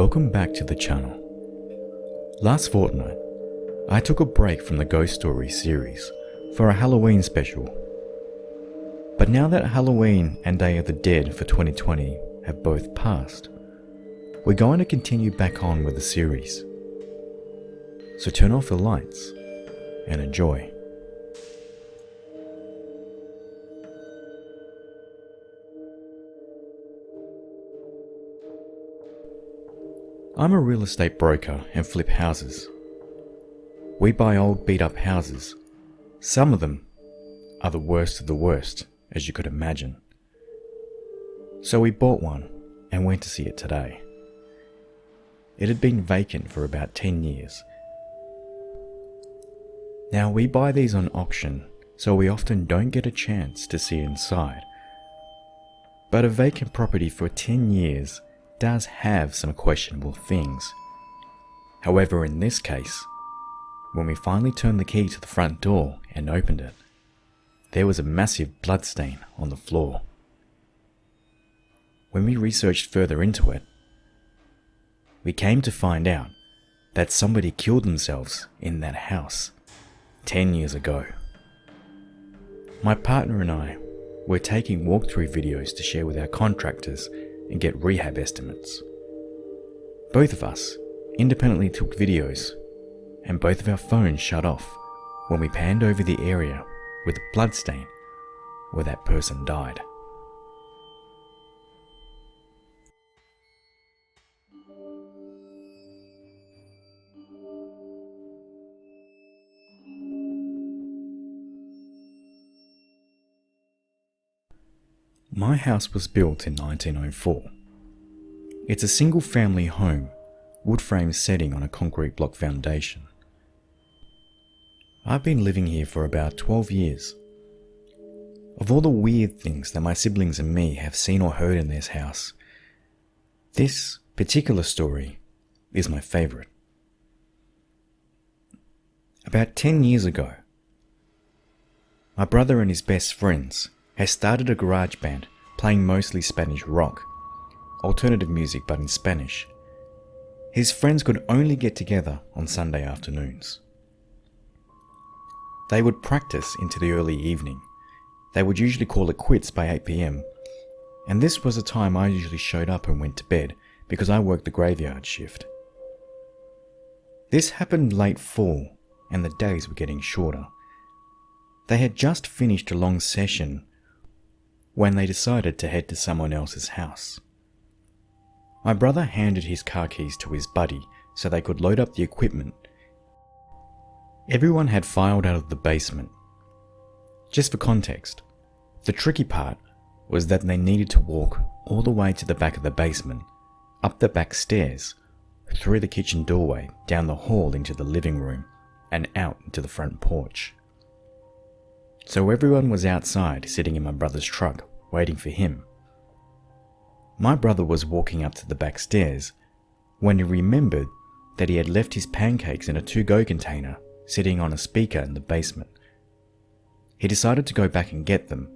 Welcome back to the channel. Last fortnight, I took a break from the Ghost Story series for a Halloween special. But now that Halloween and Day of the Dead for 2020 have both passed, we're going to continue back on with the series. So turn off the lights and enjoy. I'm a real estate broker and flip houses. We buy old beat up houses. Some of them are the worst of the worst, as you could imagine. So we bought one and went to see it today. It had been vacant for about 10 years. Now we buy these on auction, so we often don't get a chance to see inside. But a vacant property for 10 years does have some questionable things. However, in this case, when we finally turned the key to the front door and opened it, there was a massive bloodstain on the floor. When we researched further into it, we came to find out that somebody killed themselves in that house 10 years ago. My partner and I were taking walkthrough videos to share with our contractors and get rehab estimates. Both of us independently took videos, and both of our phones shut off when we panned over the area with a bloodstain where that person died. My house was built in 1904. It's a single-family home, wood frame setting on a concrete block foundation. I've been living here for about 12 years. Of all the weird things that my siblings and me have seen or heard in this house, this particular story is my favorite. About 10 years ago, my brother and his best friends has started a garage band playing mostly Spanish rock, alternative music but in Spanish. His friends could only get together on Sunday afternoons. They would practice into the early evening. They would usually call it quits by 8 p.m, and this was the time I usually showed up and went to bed because I worked the graveyard shift. This happened late fall and the days were getting shorter. They had just finished a long session when they decided to head to someone else's house. My brother handed his car keys to his buddy so they could load up the equipment. Everyone had filed out of the basement. Just for context, the tricky part was that they needed to walk all the way to the back of the basement, up the back stairs, through the kitchen doorway, down the hall into the living room, and out into the front porch. So everyone was outside sitting in my brother's truck, waiting for him. My brother was walking up to the back stairs when he remembered that he had left his pancakes in a to-go container sitting on a speaker in the basement. He decided to go back and get them.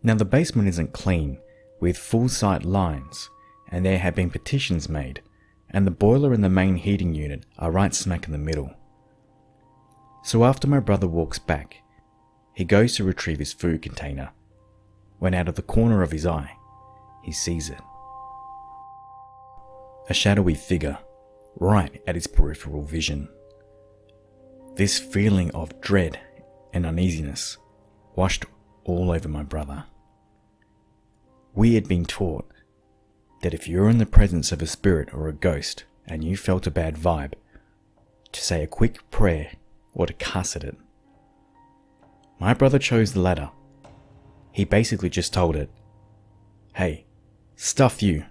Now the basement isn't clean, with full site lines, and there have been partitions made, and the boiler and the main heating unit are right smack in the middle. So after my brother walks back, he goes to retrieve his food container, when out of the corner of his eye, he sees it. A shadowy figure, right at his peripheral vision. This feeling of dread and uneasiness washed all over my brother. We had been taught that if you're in the presence of a spirit or a ghost and you felt a bad vibe, to say a quick prayer or to cuss at it. My brother chose the latter. He basically just told it, "Hey, stuff you.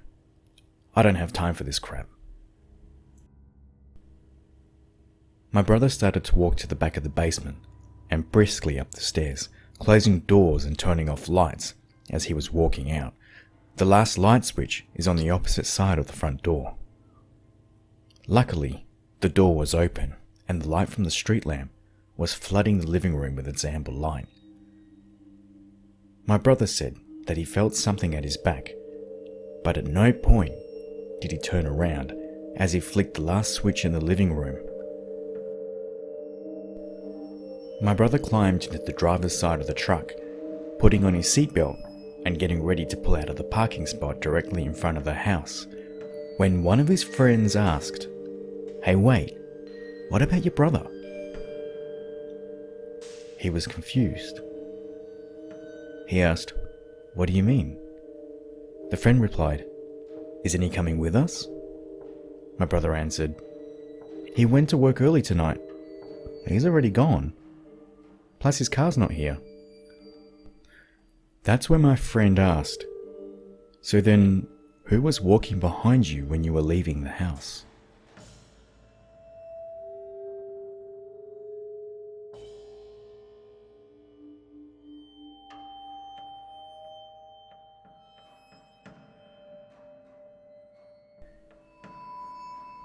I don't have time for this crap." My brother started to walk to the back of the basement and briskly up the stairs, closing doors and turning off lights as he was walking out. The last light switch is on the opposite side of the front door. Luckily, the door was open and the light from the street lamp was flooding the living room with its amber light. My brother said that he felt something at his back, but at no point did he turn around as he flicked the last switch in the living room. My brother climbed into the driver's side of the truck, putting on his seatbelt and getting ready to pull out of the parking spot directly in front of the house, when one of his friends asked, "Hey, wait, what about your brother?" He was confused. He asked, "What do you mean?" The friend replied, "Isn't he coming with us?" My brother answered, "He went to work early tonight. He's already gone. Plus his car's not here." That's when my friend asked, "So then, who was walking behind you when you were leaving the house?"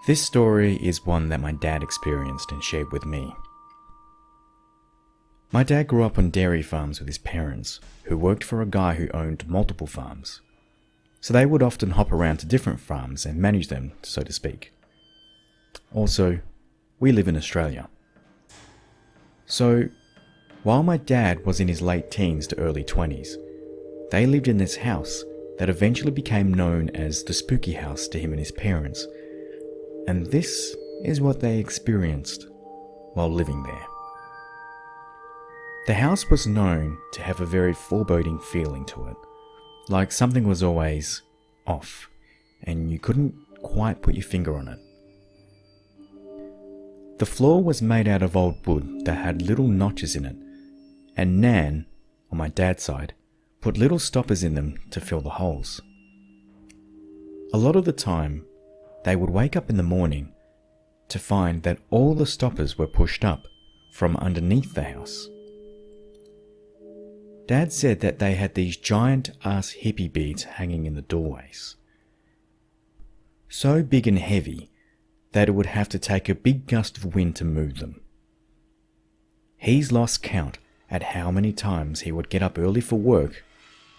This story is one that my dad experienced and shared with me. My dad grew up on dairy farms with his parents, who worked for a guy who owned multiple farms. So they would often hop around to different farms and manage them, so to speak. Also, we live in Australia. So, while my dad was in his late teens to early 20s, they lived in this house that eventually became known as the spooky house to him and his parents. And this is what they experienced while living there. The house was known to have a very foreboding feeling to it, like something was always off, and you couldn't quite put your finger on it. The floor was made out of old wood that had little notches in it, and Nan, on my dad's side, put little stoppers in them to fill the holes. A lot of the time, they would wake up in the morning to find that all the stoppers were pushed up from underneath the house. Dad said that they had these giant ass hippie beads hanging in the doorways. So big and heavy that it would have to take a big gust of wind to move them. He's lost count at how many times he would get up early for work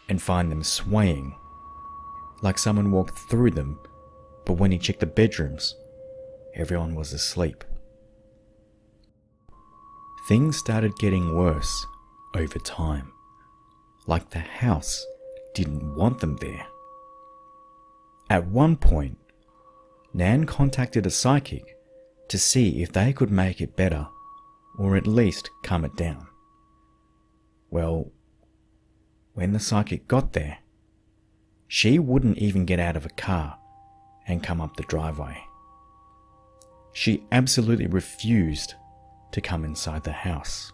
and find them swaying, like someone walked through them. But when he checked the bedrooms, everyone was asleep. Things started getting worse over time, like the house didn't want them there. At one point, Nan contacted a psychic to see if they could make it better, or at least calm it down. Well, when the psychic got there, she wouldn't even get out of a car and come up the driveway. She absolutely refused to come inside the house.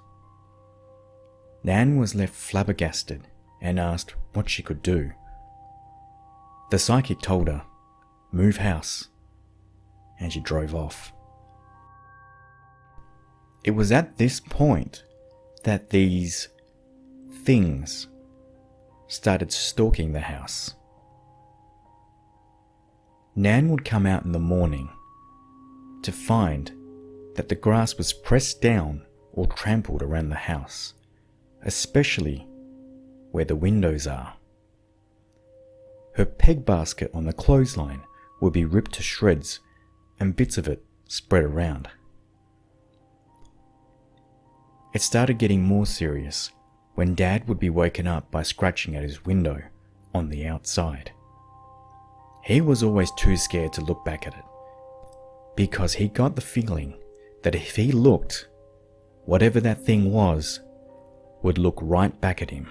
Nan was left flabbergasted and asked what she could do. The psychic told her, "Move house," and she drove off. It was at this point that these things started stalking the house. Nan would come out in the morning to find that the grass was pressed down or trampled around the house, especially where the windows are. Her peg basket on the clothesline would be ripped to shreds and bits of it spread around. It started getting more serious when Dad would be woken up by scratching at his window on the outside. He was always too scared to look back at it, because he got the feeling that if he looked, whatever that thing was would look right back at him.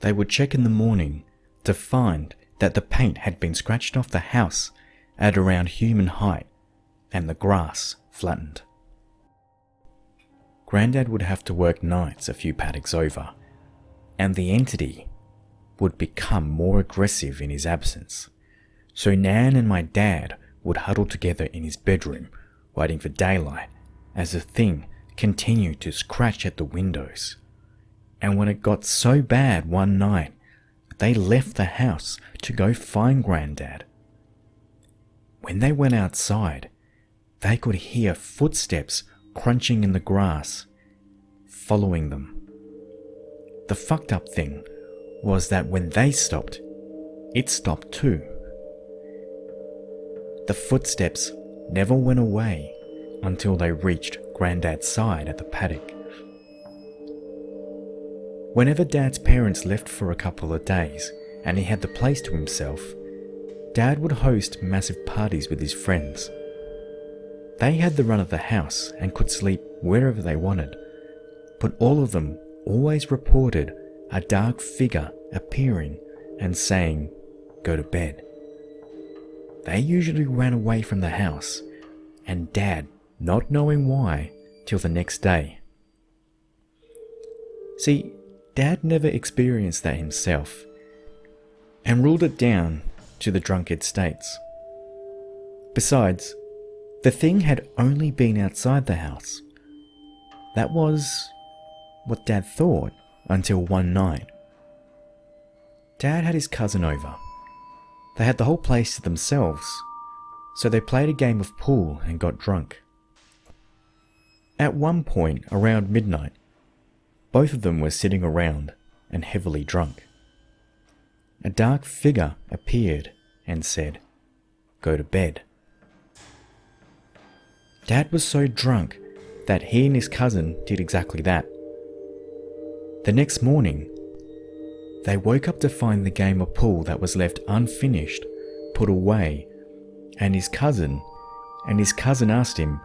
They would check in the morning to find that the paint had been scratched off the house at around human height and the grass flattened. Grandad would have to work nights a few paddocks over, and the entity would become more aggressive in his absence. So Nan and my dad would huddle together in his bedroom, waiting for daylight, as the thing continued to scratch at the windows. And when it got so bad one night, they left the house to go find Grandad. When they went outside, they could hear footsteps crunching in the grass, following them. The fucked up thing was that when they stopped, it stopped too. The footsteps never went away until they reached Granddad's side at the paddock. Whenever Dad's parents left for a couple of days and he had the place to himself, Dad would host massive parties with his friends. They had the run of the house and could sleep wherever they wanted, but all of them always reported a dark figure appearing and saying, "Go to bed." They usually ran away from the house, and Dad not knowing why till the next day. See, Dad never experienced that himself and ruled it down to the drunkard states. Besides, the thing had only been outside the house. That was what Dad thought until one night. Dad had his cousin over. They had the whole place to themselves, so they played a game of pool and got drunk. At one point, around midnight, both of them were sitting around and heavily drunk. A dark figure appeared and said, "Go to bed." Dad was so drunk that he and his cousin did exactly that. The next morning, they woke up to find the game of pool that was left unfinished put away, and his cousin asked him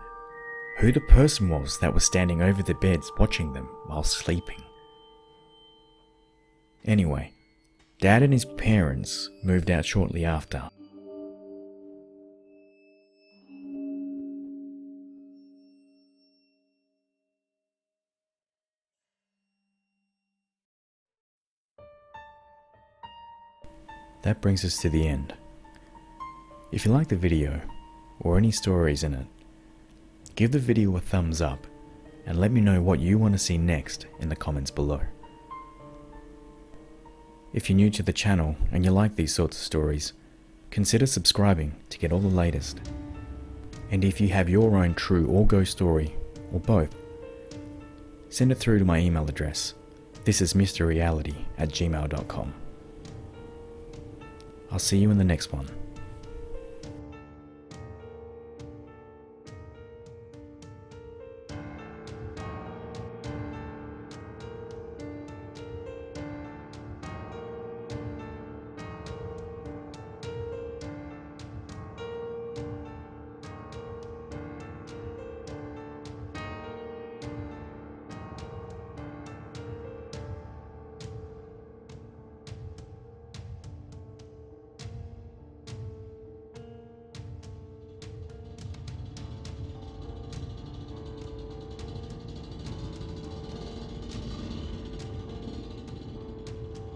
who the person was that was standing over the beds watching them while sleeping. Anyway, Dad and his parents moved out shortly after. That brings us to the end. If you like the video, or any stories in it, give the video a thumbs up and let me know what you want to see next in the comments below. If you're new to the channel and you like these sorts of stories, consider subscribing to get all the latest. And if you have your own true or ghost story, or both, send it through to my email address, thisismrreality@gmail.com. I'll see you in the next one.